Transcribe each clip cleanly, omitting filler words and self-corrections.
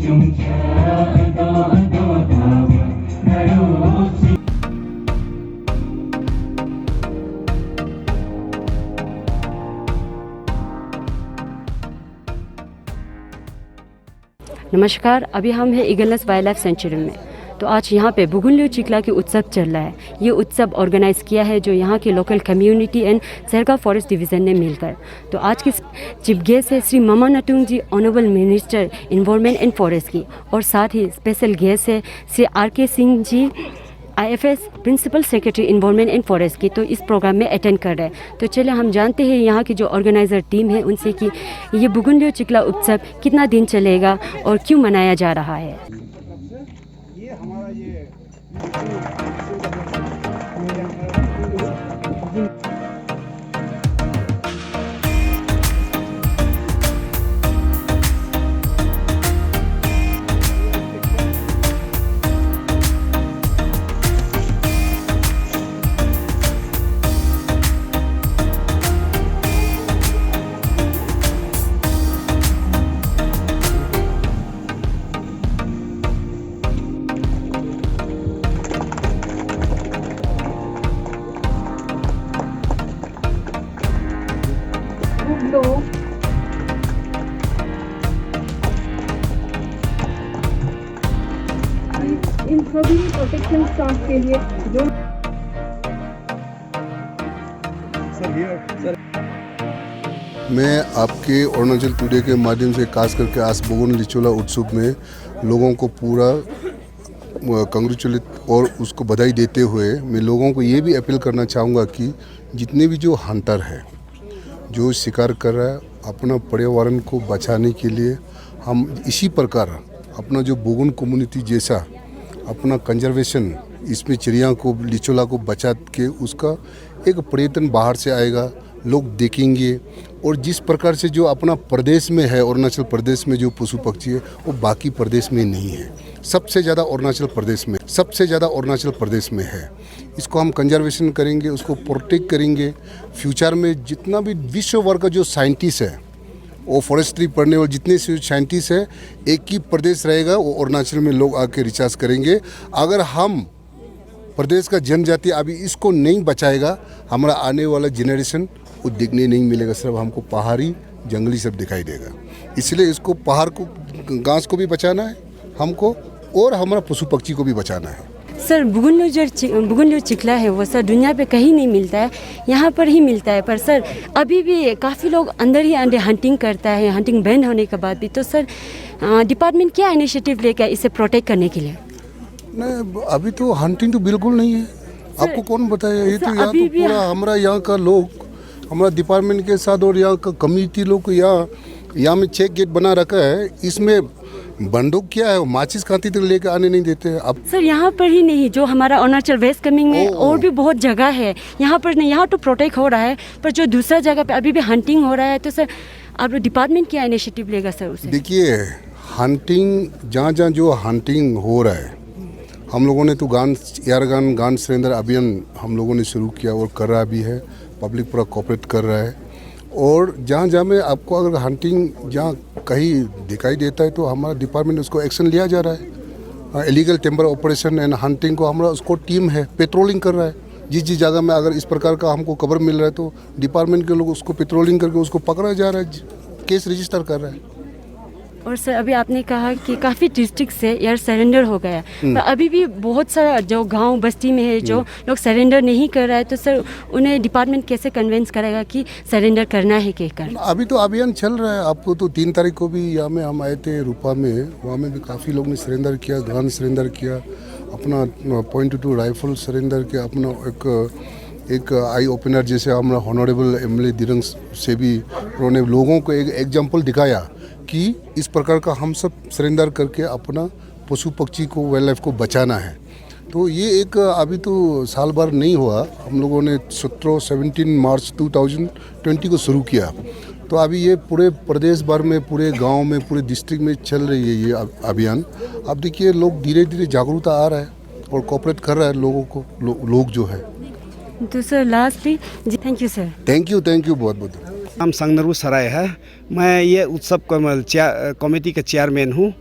नमस्कार, अभी हम हैं ईगलनेस वाइल्ड लाइफ सेंचुरी में। तो आज यहाँ पे बुगुनल्यू चिकला की उत्सव चल रहा है। ये उत्सव ऑर्गेनाइज़ किया है जो यहाँ के लोकल कम्युनिटी एंड सरका फॉरेस्ट डिवीज़न ने मिलकर। तो आज के चीफ गेस्ट है Shri Mama Natung ji, honourable minister environment and forest की, और साथ ही स्पेशल गेस्ट है Shri RK Singh ji, IFS principal secretary environment and forest की। तो इस प्रोग्राम में अटेंड कर रहे हैं। तो चलिए हम जानते हैं यहाँ की जो ऑर्गेनाइज़र टीम है उनसे कि ये बुगुनल्यू चिकला उत्सव कितना दिन चलेगा और क्यों मनाया जा रहा है। इन सभी प्रोटेक्शन स्टाफ के लिए जो मैं आपके अरुणाचल टुडे के माध्यम से खास करके आज बुगुनल्यू चिकला उत्सव में लोगों को पूरा कंग्रेचुलेट और उसको बधाई देते हुए मैं लोगों को ये भी अपील करना चाहूँगा कि जितने भी जो हंटर है, जो शिकार कर रहा है, अपना पर्यावरण को बचाने के लिए हम इसी प्रकार अपना जो बुगुन कम्युनिटी जैसा अपना कंजर्वेशन, इसमें चिड़िया को, लिचोला को बचा के उसका एक पर्यटन बाहर से आएगा, लोग देखेंगे। और जिस प्रकार से जो अपना प्रदेश में है, अरुणाचल प्रदेश में जो पशु पक्षी है वो बाकी प्रदेश में नहीं है, सबसे ज़्यादा अरुणाचल प्रदेश में है। इसको हम कंजर्वेशन करेंगे, उसको प्रोटेक्ट करेंगे। फ्यूचर में जितना भी विश्व भर का जो साइंटिस्ट है, वो फॉरेस्ट्री पढ़ने वाले जितने साइंटिस्ट है, एक ही प्रदेश रहेगा, वो अरुणाचल में लोग आके रिसर्च करेंगे। अगर हम प्रदेश का जनजाति अभी इसको नहीं बचाएगा, हमारा आने वाला जनरेशन को देखने नहीं मिलेगा, सिर्फ हमको पहाड़ी जंगली सब दिखाई देगा। इसलिए इसको पहाड़ को, घास को भी बचाना है हमको, और हमारा पशु पक्षी को भी बचाना है। सर, बुगुनल्यू चिकला है वो सर दुनिया पे कहीं नहीं मिलता है, यहाँ पर ही मिलता है। पर सर अभी भी काफ़ी लोग अंदर ही अंदर हंटिंग करता है, हंटिंग बैन होने के बाद भी। तो सर डिपार्टमेंट क्या इनिशिएटिव लेकर इसे प्रोटेक्ट करने के लिए? नहीं, अभी तो हंटिंग तो बिल्कुल नहीं है। आपको कौन बताया? ये तो यहाँ तो पूरा हमारा यहाँ का लोग, हमारा डिपार्टमेंट के साथ और यहाँ का कम्युनिटी लोग यहाँ में चेक गेट बना रखा है। इसमें बंदूक क्या है, माचिस कांति तक लेकर आने नहीं देते हैं। अब सर यहाँ पर ही नहीं, जो हमारा अरुणाचल वेस्ट कमिंग में और भी बहुत जगह है, यहाँ पर नहीं, यहाँ तो प्रोटेक्ट हो रहा है, पर जो दूसरा जगह पे अभी भी हंटिंग हो रहा है। तो सर अब डिपार्टमेंट क्या इनिशिएटिव लेगा सर उसे? देखिए, हंटिंग जहाँ जो हंटिंग हो रहा है, हम लोगों ने तो गान सरेंडर अभियान हम लोगों ने शुरू किया और कर रहा भी है। पब्लिक पूरा कोऑपरेट कर रहा है। और जहाँ में आपको अगर हंटिंग जहाँ कहीं दिखाई देता है तो हमारा डिपार्टमेंट उसको एक्शन लिया जा रहा है। Illegal timber operation and hunting को हमारा उसको टीम है, पेट्रोलिंग कर रहा है। जिस जगह में अगर इस प्रकार का हमको खबर मिल रहा है तो डिपार्टमेंट के लोग उसको पेट्रोलिंग करके उसको पकड़ा जा रहा है, केस रजिस्टर कर रहा है। और सर अभी आपने कहा कि काफ़ी डिस्ट्रिक्ट से एयर सरेंडर हो गया, पर अभी भी बहुत सारा जो गांव बस्ती में है जो लोग सरेंडर नहीं कर रहा है। तो सर उन्हें डिपार्टमेंट कैसे कन्विंस करेगा कि सरेंडर करना है कहकर? अभी तो अभियान चल रहा है। आपको तो 3 तारीख को भी यहाँ में हम आए थे रूपा में, वहाँ में भी काफ़ी लोग ने सरेंडर किया, गन सरेंडर किया, अपना .22 राइफल सरेंडर किया, अपना एक आई ओपनर जैसे हमारा ऑनरेबल MLA दिरंग से भी उन्होंने लोगों को एक एग्जाम्पल दिखाया कि इस प्रकार का हम सब सरेंडर करके अपना पशु पक्षी को, वाइल्ड लाइफ को बचाना है। तो ये एक अभी तो साल भर नहीं हुआ, हम लोगों ने 17 मार्च 2020 को शुरू किया। तो अभी ये पूरे प्रदेश भर में, पूरे गांव में, पूरे डिस्ट्रिक्ट में चल रही है ये अभियान। अब देखिए लोग धीरे धीरे जागरूकता आ रहा है और कोऑपरेट कर रहा है लोगों को, लोग जो है। तो sir lastly thank you sir. Thank you बहुत बहुत। नाम संगनरू सराय है। मैं ये उत्सव कमेटी का चेयरमैन हूँ।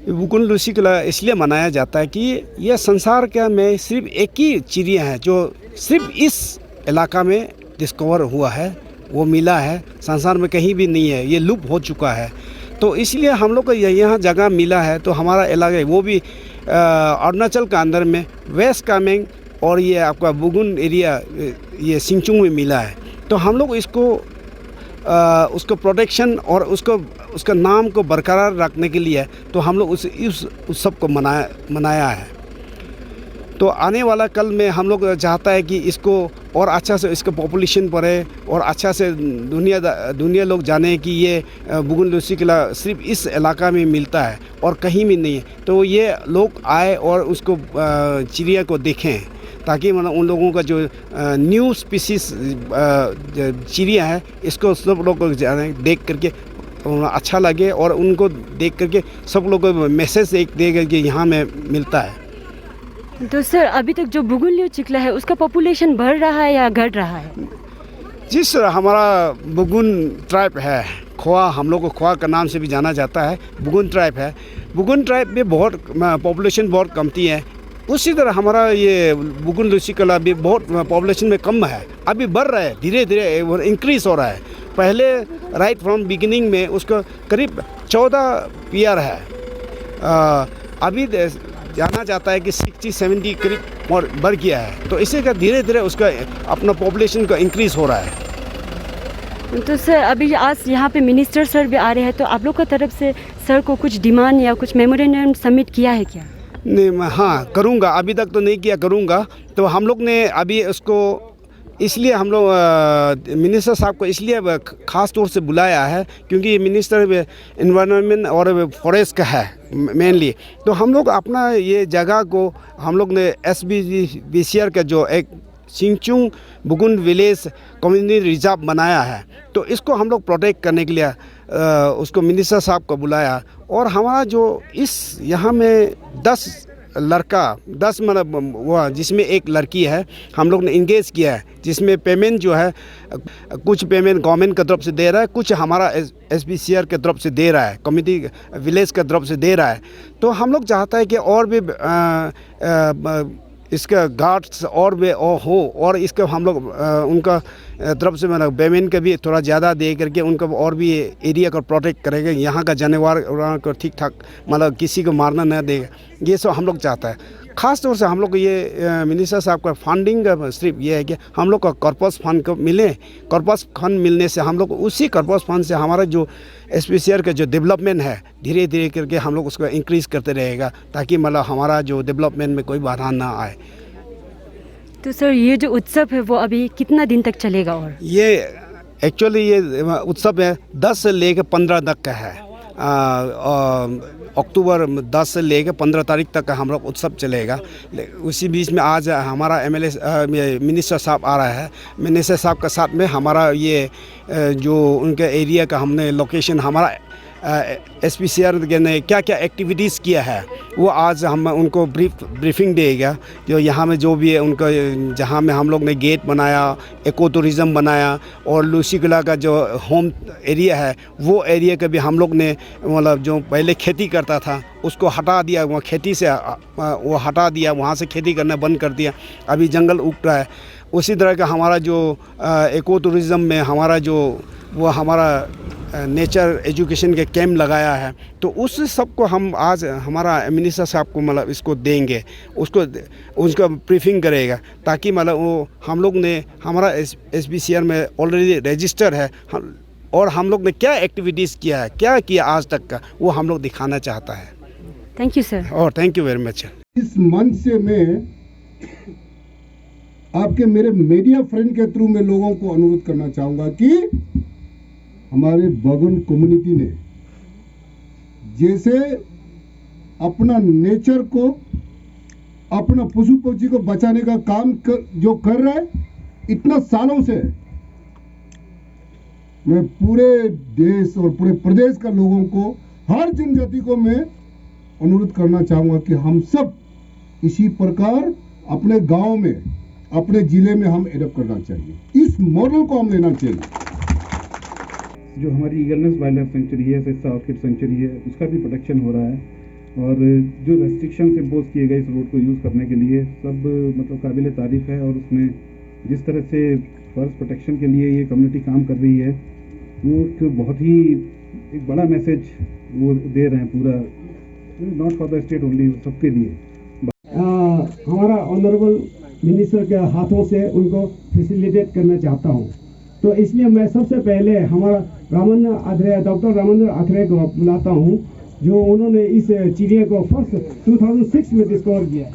बुगुन लुसिकुला इसलिए मनाया जाता है कि यह संसार का में सिर्फ एक ही चिड़िया है जो सिर्फ इस इलाका में डिस्कवर हुआ है, वो मिला है, संसार में कहीं भी नहीं है, ये लुप्त हो चुका है। तो इसलिए हम लोग को यहाँ जगह मिला है, तो हमारा इलाका वो भी अरुणाचल का अंदर में वेस्ट कामेंग और ये आपका बुगुन एरिया ये सिंचुंग में मिला है। तो हम लोग इसको उसको प्रोटेक्शन और उसका नाम को बरकरार रखने के लिए तो हम लोग उस उत्सव को मनाया है। तो आने वाला कल में हम लोग चाहता है कि इसको और अच्छा से इसका पॉपुलेशन बढ़े और अच्छा से दुनिया लोग जाने कि ये बुगुन लुसिकुला सिर्फ इस इलाका में मिलता है और कहीं भी नहीं है। तो ये लोग आए और उसको चिड़िया को देखें, ताकि मतलब उन लोगों का जो न्यू स्पीसीज चिड़िया है इसको सब लोग को देख करके अच्छा लगे और उनको देख करके सब लोग को मैसेज एक देगा कि यहाँ में मिलता है। तो सर अभी तक जो बुगुन चिकला है उसका पॉपुलेशन बढ़ रहा है या घट रहा है? जी सर, हमारा बुगुन ट्राइब है, खोआ, हम लोग को खोआ का नाम से भी जाना जाता है, बुगुन ट्राइब है। बुगुन ट्राइब में बहुत पॉपुलेशन बहुत कमती है। उसी तरह हमारा ये बुगुन लुसिकुला भी बहुत पॉपुलेशन में कम है, अभी बढ़ रहा है, धीरे धीरे इंक्रीज़ हो रहा है। पहले राइट फ्रॉम बिगिनिंग में उसका करीब 14 पीआर है, अभी जाना जाता है कि 60-70 करीब और बढ़ गया है। तो इसी का धीरे धीरे उसका अपना पॉपुलेशन का इंक्रीज़ हो रहा है। तो सर अभी आज यहाँ पे मिनिस्टर सर भी आ रहे हैं, तो आप लोग का तरफ से सर को कुछ डिमांड या कुछ मेमोरेंडम सबमिट किया है क्या? नहीं, मैं हाँ करूँगा, अभी तक तो नहीं किया, करूँगा। तो हम लोग ने अभी उसको इसलिए हम लोग मिनिस्टर साहब को इसलिए ख़ास तौर से बुलाया है क्योंकि ये मिनिस्टर इन्वायरमेंट और फॉरेस्ट का है मेनली। तो हम लोग अपना ये जगह को हम लोग ने SBCR का जो एक सिंचुंग बुगुन विलेज कम्युनिटी रिजर्व बनाया है, तो इसको हम लोग प्रोटेक्ट करने के लिए उसको मिनिस्टर साहब को बुलाया। और हमारा जो इस यहाँ में 10 मतलब वो जिसमें एक लड़की है, हम लोग ने इंगेज किया है, जिसमें पेमेंट जो है कुछ पेमेंट गवर्नमेंट की तरफ से दे रहा है, कुछ हमारा SBCR की तरफ से दे रहा है, कम्युनिटी विलेज की तरफ से दे रहा है। तो हम लोग चाहता है कि और भी इसका गार्ड्स और भी हो और इसका हम लोग उनका तरफ से मतलब पेमेंट का भी थोड़ा ज़्यादा दे करके उनका और भी एरिया को प्रोटेक्ट करेगा, यहाँ का जानवर को ठीक ठाक मतलब किसी को मारना न देगा, ये सब हम लोग चाहता है। ख़ास तौर से हम लोग ये मिनिस्टर साहब का फंडिंग का सिर्फ ये है कि हम लोग का कॉर्पस फंड को मिले, कॉर्पस फंड मिलने से हम लोग उसी कॉर्पस फंड से हमारा जो SBCR का जो डेवलपमेंट है धीरे धीरे करके हम लोग उसको इंक्रीज़ करते रहेगा, ताकि मतलब हमारा जो डेवलपमेंट में कोई बाधा ना आए। तो सर ये जो उत्सव है वो अभी कितना दिन तक चलेगा? और ये एक्चुअली ये उत्सव है 10 से लेकर 15 तक का है, अक्टूबर 10 से लेकर 15 तारीख तक का हम लोग उत्सव चलेगा। उसी बीच में आज हमारा MLA मिनिस्टर साहब आ रहा है, मिनिस्टर साहब के साथ में हमारा ये जो उनके एरिया का हमने लोकेशन हमारा SBCR ने क्या क्या एक्टिविटीज़ किया है वो आज हम उनको ब्रीफिंग देगा। जो यहाँ में जो भी है उनका, जहाँ में हम लोग ने गेट बनाया, इको टूरिज़म बनाया और लुसिकुला का जो होम एरिया है वो एरिया का भी हम लोग ने मतलब जो पहले खेती करता था उसको हटा दिया, वहाँ खेती से वो हटा दिया, वहाँ से खेती करना बंद कर दिया, अभी जंगल उग रहा है। उसी तरह का हमारा जो इको टूरिज़म में हमारा जो वो हमारा नेचर एजुकेशन के कैंप लगाया है, तो उस सब को हम आज हमारा मिनिस्टर साहब को मतलब इसको देंगे, उसका ब्रीफिंग करेगा, ताकि मतलब वो हम लोग ने हमारा SBCR में ऑलरेडी रजिस्टर है और हम लोग ने क्या एक्टिविटीज़ किया है, क्या किया आज तक का, वो हम लोग दिखाना चाहता है। Thank you sir. और थैंक यू वेरी मच। इस मंच से मैं आपके मेरे मीडिया फ्रेंड के थ्रू में लोगों को अनुरोध करना चाहूँगा कि हमारे बुगुन कम्युनिटी ने जैसे अपना नेचर को, अपना पशु पक्षी को बचाने का काम जो कर रहा है इतना सालों से, मैं पूरे देश और पूरे प्रदेश का लोगों को, हर जनजाति को मैं अनुरोध करना चाहूँगा कि हम सब इसी प्रकार अपने गांव में, अपने ज़िले में हम एडप्ट करना चाहिए। इस मॉडल को हम लेना चाहिए। जो हमारी ईगलनेस वाइल्ड लाइफ सेंचुरी है, सिरसा ऑर्किड सेंचुरी है, उसका भी प्रोटेक्शन हो रहा है। और जो रेस्ट्रिक्शन इम्पोज किए गए इस रोड को यूज़ करने के लिए सब मतलब काबिल तारीफ़ है। और उसमें जिस तरह से फॉरेस्ट प्रोटेक्शन के लिए ये कम्युनिटी काम कर रही है वो एक बहुत ही एक बड़ा मैसेज वो दे रहे हैं, पूरा not for the state only, सबके लिए। हमारा ऑनरेबल मिनिस्टर के हाथों से उनको फैसिलिटेट करना चाहता हूँ। तो इसलिए मैं सबसे पहले हमारा डॉक्टर रामन आथरे को बुलाता हूँ, जो उन्होंने इस चिड़िया को फर्स्ट 2006 में डिस्कवर किया।